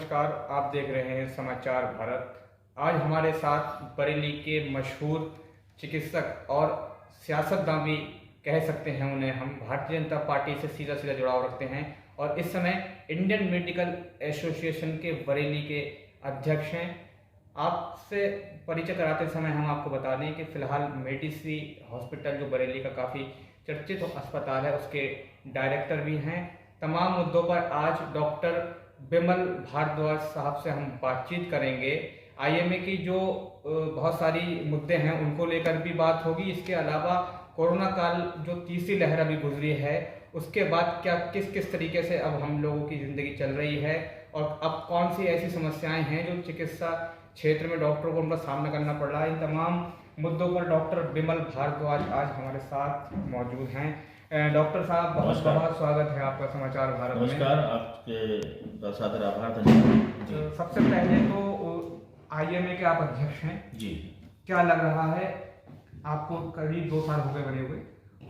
नमस्कार। आप देख रहे हैं समाचार भारत। आज हमारे साथ बरेली के मशहूर चिकित्सक और सियासतदान भी कह सकते हैं उन्हें, हम भारतीय जनता पार्टी से सीधा सीधा जुड़ाव रखते हैं और इस समय इंडियन मेडिकल एसोसिएशन के बरेली के अध्यक्ष हैं। आपसे परिचय कराते समय हम आपको बता दें कि फिलहाल मेडिसी हॉस्पिटल जो बरेली का काफ़ी चर्चित अस्पताल है उसके डायरेक्टर भी हैं। तमाम मुद्दों पर आज डॉक्टर बिमल भारद्वाज साहब से हम बातचीत करेंगे। आईएमए की जो बहुत सारी मुद्दे हैं उनको लेकर भी बात होगी। इसके अलावा कोरोना काल जो तीसरी लहर अभी गुजरी है उसके बाद क्या किस किस तरीके से अब हम लोगों की ज़िंदगी चल रही है और अब कौन सी ऐसी समस्याएं हैं जो चिकित्सा क्षेत्र में डॉक्टरों को उनका सामना करना पड़ रहा है। इन तमाम मुद्दों पर डॉक्टर बिमल भारद्वाज आज हमारे साथ मौजूद हैं। डॉक्टर साहब, बहुत बहुत स्वागत है आपका समाचार भारत में। नमस्कार, आपके सादर आभार, धन्यवाद। सबसे पहले तो आईएमए के आप अध्यक्ष हैं जी। क्या लग रहा है आपको, करीब 2 साल हो गए बने हुए,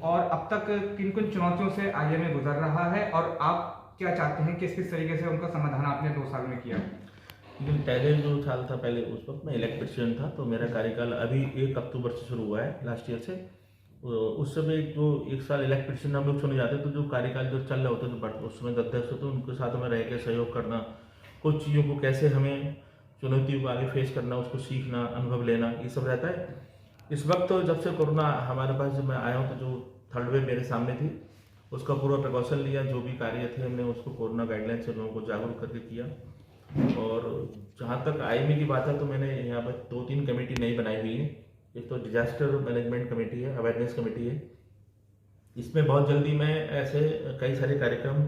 और अब तक किन किन चुनौतियों से आईएमए गुजर रहा है और आप क्या चाहते हैं, किस किस तरीके से उनका समाधान आपने 2 साल में किया? लेकिन पहले जो साल था, पहले उस वक्त मैं इलेक्ट प्रेसिडेंट था, तो मेरा कार्यकाल अभी 1 अक्टूबर से शुरू हुआ है लास्ट ईयर से। उस समय जो 1 साल इलेक्ट प्रेसिडेंट हम लोग चुने जाते, तो जो कार्यकाल जो चल रहा होता है, तो उस समय अध्यक्ष होते उनके साथ में रह के सहयोग करना, कुछ चीज़ों को कैसे हमें चुनौतियों को आगे फेस करना, उसको सीखना, अनुभव लेना, ये सब रहता है। इस वक्त तो जब से कोरोना हमारे पास जब मैं आया हूँ, तो जो 3rd वेव मेरे सामने थी, उसका पूरा प्रिकॉशन लिया। जो भी कार्य थे हमने उसको कोरोना गाइडलाइन से लोगों को जागरूक करके किया। और जहाँ तक आईएमए की बात है, तो मैंने यहाँ पर 2-3 कमेटी नई बनाई हुई है। एक तो डिजास्टर मैनेजमेंट कमेटी है, अवेयरनेस कमेटी है। इसमें बहुत जल्दी मैं ऐसे कई सारे कार्यक्रम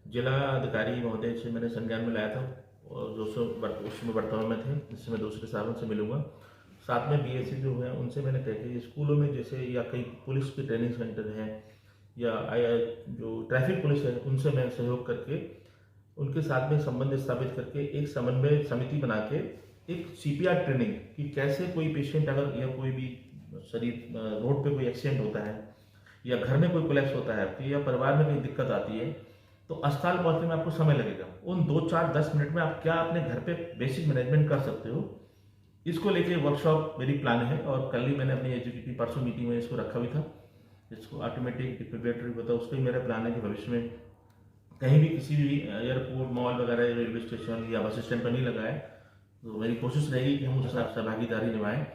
जिला अधिकारी महोदय से मैंने संज्ञान में लाया था, और जो उसमें वर्तमान में थे, जिससे मैं दूसरे सालों से मिलूंगा। साथ में बीएससी जो है उनसे मैंने कह के स्कूलों में जैसे, या कई पुलिस के ट्रेनिंग सेंटर हैं, या जो ट्रैफिक पुलिस है, उनसे मैं सहयोग करके उनके साथ में संबंध स्थापित करके एक समन्वय समिति बना के एक सीपीआर ट्रेनिंग कि कैसे कोई पेशेंट अगर, या कोई भी शरीर रोड पे कोई एक्सीडेंट होता है, या घर में कोई कोलैप्स होता है, या परिवार में कोई दिक्कत आती है, तो अस्पताल पहुंचने में आपको समय लगेगा। उन 2-4-10 मिनट में आप क्या अपने घर पे बेसिक मैनेजमेंट कर सकते हो, इसको लेके वर्कशॉप मेरी प्लान है। और कल ही मैंने अपनी एजुकेटिव परसों मीटिंग में इसको रखा भी था, इसको ऑटोमेटिक डिफिब्रिलेटरी होता है, उसका ही मेरा प्लान है कि भविष्य में कहीं भी किसी भी एयरपोर्ट, मॉल वगैरह, रेलवे स्टेशन या बस स्टैंड पर नहीं लगाए, तो मेरी कोशिश रहेगी कि हम उससे सहभागीदारी निभाएं।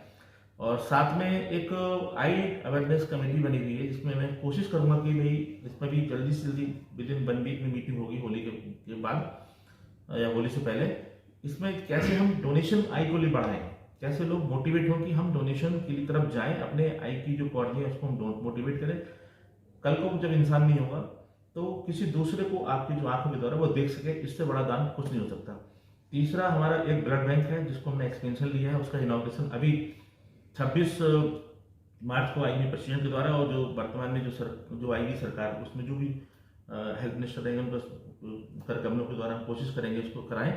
और साथ में एक आई अवेयरनेस कमेटी बनी हुई है, जिसमें मैं कोशिश करूंगा कि भाई इसमें भी जल्दी से जल्दी विदिन 1 वीक में मीटिंग होगी, होली के बाद या होली से पहले। इसमें कैसे हम डोनेशन आई को लिए बढ़ाएं, कैसे लोग मोटिवेट हों कि हम डोनेशन की तरफ जाएं, अपने आई की जो कॉर्नी है उसको हम मोटिवेट करें। कल को जब इंसान नहीं होगा तो किसी दूसरे को आपकी जो आंखों के द्वारा वो देख सके, इससे बड़ा दान कुछ नहीं हो सकता। तीसरा, हमारा एक ब्लड बैंक है जिसको हमने एक्सपेंशन लिया है, उसका इनॉग्रेशन अभी 26 मार्च को आएगी प्रेसिडेंट के द्वारा। और जो वर्तमान में जो आएगी सरकार, उसमें जो भी हेल्थ मिनिस्टर रहेंगे उनको कर कमलों के द्वारा हम कोशिश करेंगे इसको कराएं।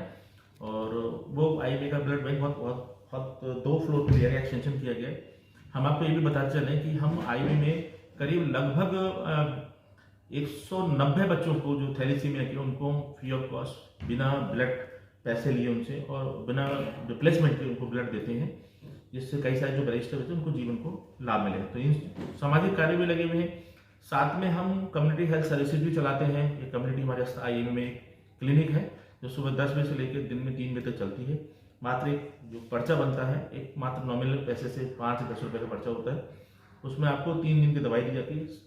और वो आईएमए का ब्लड बैंक बहुत 2 फ्लोर पर एक्सटेंशन किया गया है। हम आपको ये भी बताते चलें कि हम आईएमए में करीब लगभग 190 बच्चों को जो थैलीसीमिया के, उनको फ्री ऑफ कॉस्ट, बिना ब्लड पैसे लिए उनसे और बिना रिप्लेसमेंट के उनको ब्लड देते हैं, जिससे कई सारे जो रजिस्टर होते हैं उनको जीवन को लाभ मिले। तो इन सामाजिक कार्य भी लगे हुए हैं। साथ में हम कम्युनिटी हेल्थ सर्विसेज भी चलाते हैं। ये कम्युनिटी हमारे आईएमए में एक क्लिनिक है जो सुबह 10 बजे से लेकर दिन में 3 बजे तक चलती है। मात्र एक जो पर्चा बनता है, एक मात्र नॉमिनल पैसे से 5-10 रुपये का पर्चा होता है, उसमें आपको 3 दिन की दवाई दी जाती है।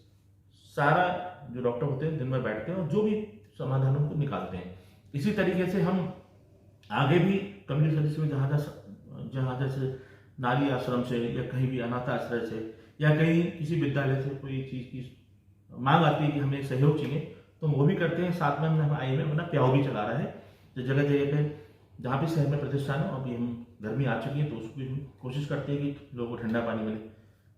सारा जो डॉक्टर होते हैं दिन में बैठते हैं और जो भी समाधानों को निकालते हैं। इसी तरीके से हम आगे भी कम्युनिटी सर्विस में जहाँ जैसे नारी आश्रम से, या कहीं भी अनाथ आश्रय से, या कहीं किसी विद्यालय से कोई चीज़ की मांग आती है कि हमें सहयोग चाहिए, तो वो भी करते हैं। साथ में हम आईएमए अपना प्याऊ भी चला रहा है, जो जगह जगह पे जहाँ भी शहर में प्रतिष्ठान हो। अभी हम गर्मी आ चुकी है, तो उसकी भी कोशिश करते हैं कि लोगों को ठंडा पानी मिले।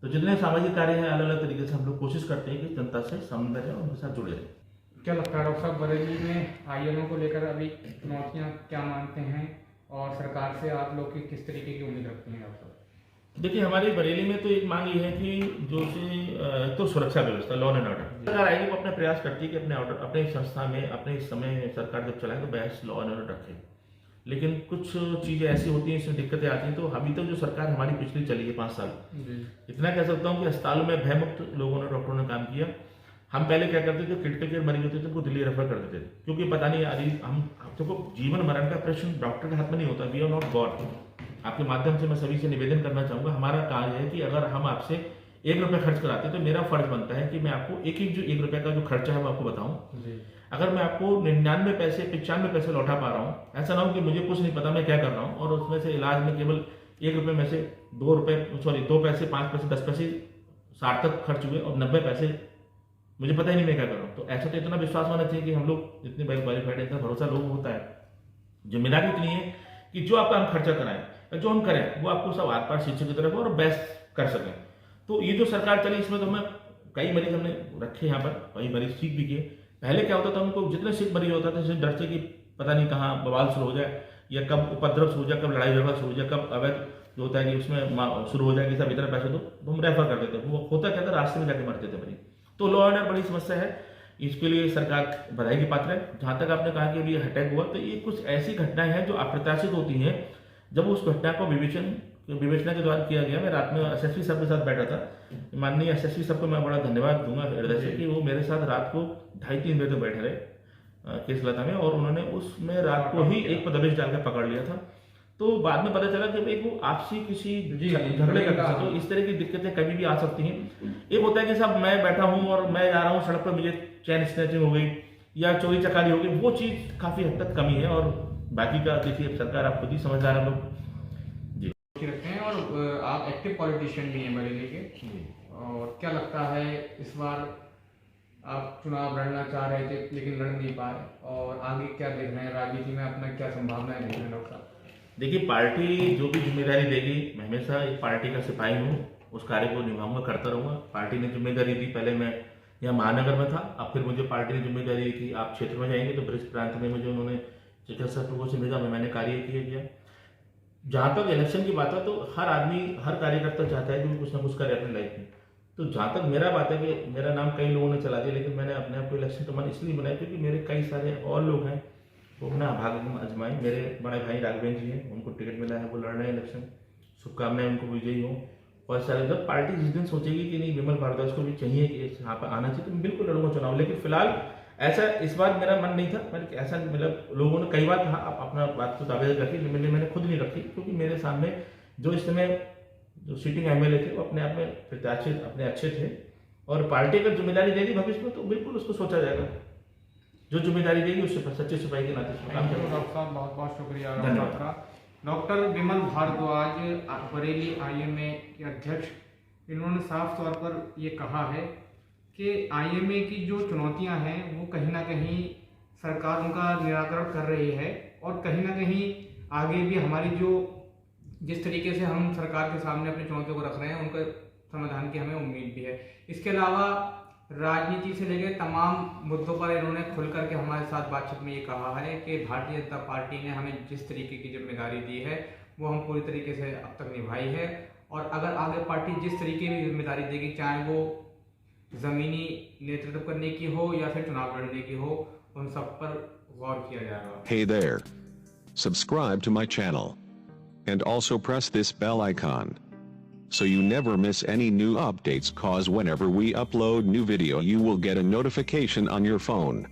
तो जितने सामाजिक कार्य हैं, अलग अलग तरीके से हम लोग कोशिश करते हैं कि जनता से संबंध रहे और उनके साथ जुड़े रहें। क्या लगता है डॉक्टर साहब, बरेली में आईएमए को लेकर अभी चुनौतियाँ क्या मानते हैं और सरकार से आप लोग की किस तरीके की उम्मीद रखते हैं डॉक्टर साहब? देखिए, हमारी बरेली में तो एक मांग ये है कि जो से तो सुरक्षा व्यवस्था, लॉ एंड ऑर्डर, सरकार आएगी वो अपना प्रयास करती है कि अपने ऑर्डर, अपने संस्था में, अपने इस समय सरकार जब चलाए तो बेस्ट लॉ एंड ऑर्डर रखे। लेकिन कुछ चीज़ें ऐसी होती हैं, इसमें दिक्कतें आती हैं। तो अभी तक जो सरकार हमारी पिछली चली है 5 साल, इतना कह सकता हूँ कि अस्पतालों में भयमुक्त लोगों ने, डॉक्टरों ने काम किया। हम पहले क्या करते थे, क्रिटिकल केयर मरीज होते थे उनको दिल्ली रेफर करते थे, क्योंकि पता नहीं अभी हम देखो जीवन मरण का प्रश्न डॉक्टर के हाथ में नहीं होता। We are not God. आपके माध्यम से मैं सभी से निवेदन करना चाहूँगा, हमारा कार्य है कि अगर हम आपसे 1 रुपये खर्च कराते हैं तो मेरा फर्ज बनता है कि मैं आपको एक 1 रुपये का जो खर्चा है वो आपको बताऊँ। अगर मैं आपको 99 पैसे 95 पैसे लौटा पा रहा हूँ, ऐसा ना हो कि मुझे कुछ नहीं पता मैं क्या कर रहा हूँ और उसमें से इलाज में केवल 1 रुपये में से 2 पैसे 5 पैसे 10 पैसे सार्थक खर्च हुए और 90 पैसे मुझे पता ही नहीं मैं क्या कर रहा हूँ। तो ऐसा तो इतना विश्वास होना चाहिए कि हम लोग इतने वेल क्वालिफाइड है, इतना भरोसा लोगों को होता है। जिम्मेदारी इतनी है कि जो आपका हम खर्चा कराएं, जो हम करें वो आपको सब आर पार शिक्षक की तरफ और बेस्ट कर सकें। तो ये जो सरकार चली इसमें तो हमें कई मरीज हमने रखे यहाँ पर, कई मरीज ठीक भी किए। पहले क्या होता था, उनको जितने सिक मरीज होता था डर से कि पता नहीं कहाँ बवाल शुरू हो जाए या कब उपद्रव शुरू हो जाए, कब लड़ाई झगड़ा शुरू हो जाए, कब अवैध जो होता है कि उसमें शुरू हो जाए कि सब इतना पैसे दो, तो हम रेफर कर देते। वो होता क्या था, रास्ते में जाके मरते थे मरीज। तो लॉ एंड ऑर्डर बड़ी समस्या है, इसके लिए सरकार बधाई की पात्र है। जहाँ तक आपने कहा कि अभी अटैक हुआ, तो ये कुछ ऐसी घटनाएं हैं जो अप्रत्याशित होती हैं। जब उस घटना को विवेचना के द्वारा किया गया, मैं रात में एसएसपी साहब के साथ बैठा था। माननीय एसएसपी साहब को मैं बड़ा धन्यवाद दूंगा हृदय से कि वो मेरे साथ रात को 2:30-3 बजे तक बैठे रहे केस लता में, और उन्होंने उसमें रात को ही एक पर दबिश डाल के पकड़ लिया था। तो बाद में पता चला कि भाई वो आपसी किसी झगड़े का था। तो इस तरह की दिक्कतें कभी भी आ सकती हैं। एक होता है कि साहब मैं बैठा हूँ और मैं जा रहा हूँ सड़क पर, मुझे चैन स्नैचिंग हो गई या चोरी चकारी हो गई, वो चीज़ काफ़ी हद तक कमी है। और बाकी का देखिए सरकार आप खुद ही समझदार हम लोग रखते हैं। और आप एक्टिव पॉलिटिशियन भी हैं बरेली के, और क्या लगता है इस बार आप चुनाव लड़ना चाह रहे थे लेकिन लड़ नहीं पाए, और आगे क्या देख रहे हैं राजनीति में, अपना क्या संभावनाएं देख रहे हैं डॉक्टर साहब? देखिए, पार्टी जो भी जिम्मेदारी देगी, मैं हमेशा एक पार्टी का सिपाही हूँ, उस कार्य को निभाऊंगा, करता रहूँगा। पार्टी ने जिम्मेदारी दी, पहले मैं यहाँ महानगर में था, अब फिर मुझे पार्टी ने जिम्मेदारी दी कि आप क्षेत्र में जाएंगे, तो ब्रिज प्रांत में मुझे उन्होंने चिकित्सा प्रकोष्ठ से भेजा, मैंने कार्य किया। जहाँ तक इलेक्शन की बात है, तो हर आदमी, हर कार्यकर्ता चाहता है कि वो कुछ ना कुछ करे अपनी लाइफ में। तो जहाँ तक मेरा बात है कि मेरा नाम कई लोगों ने चला दिया, लेकिन मैंने अपने आप को इलेक्शन कमान इसलिए बनाया क्योंकि मेरे कई सारे और लोग हैं वो अपना भाग्य आजमाएं। मेरे बड़े भाई राघवेंद्र जी हैं, उनको टिकट मिला है, वो लड़ रहे हैं इलेक्शन, शुभकामनाएं उनको विजयी हो। और सारे जब पार्टी जिस दिन सोचेगी कि नहीं विमल भारद्वाज को भी चाहिए कि यहाँ पर आना चाहिए, तो मैं बिल्कुल लड़ूंगा चुनाव। लेकिन फिलहाल ऐसा इस बार मेरा मन नहीं था। मैंने ऐसा मतलब लोगों ने कई बार कहा आप अपना बात तो दावे रखी, मैंने खुद नहीं रखी, क्योंकि मेरे सामने जो इस समय जो सिटिंग एमएलए थे वो अपने आप में प्रत्याशी अपने अच्छे थे, और पार्टी अगर जिम्मेदारी देगी भविष्य में तो बिल्कुल उसको सोचा जाएगा। जो जिम्मेदारी देगी उससे सच्चे सिपाही के नाते काम करेंगे। डॉक्टर साहब बहुत बहुत शुक्रिया आपका। डॉक्टर विमल भारद्वाज बरेली आईएमए के अध्यक्ष, इन्होंने साफ तौर पर ये कहा है कि आईएमए की जो चुनौतियां हैं वो कहीं ना कहीं सरकार उनका निराकरण कर रही है, और कहीं ना कहीं आगे भी हमारी जो जिस तरीके से हम सरकार के सामने अपनी चुनौतियों को रख रहे हैं उनका समाधान की हमें उम्मीद भी है। इसके अलावा राजनीति से लेकर तमाम मुद्दों पर इन्होंने खुल करके हमारे साथ बातचीत में ये कहा है कि भारतीय जनता पार्टी ने हमें जिस तरीके की जिम्मेदारी दी है वो हम पूरी तरीके से अब तक निभाई है, और अगर आगे पार्टी जिस तरीके की जिम्मेदारी देगी, चाहे वो जमीनी नेतृत्व करने की हो या फिर चुनाव लड़ने की हो, उन सब पर गौर किया जाएगा। Hey there. Subscribe to my channel. And also press this bell icon, so you never miss any new updates, cause whenever we upload new video you will get a notification on your phone.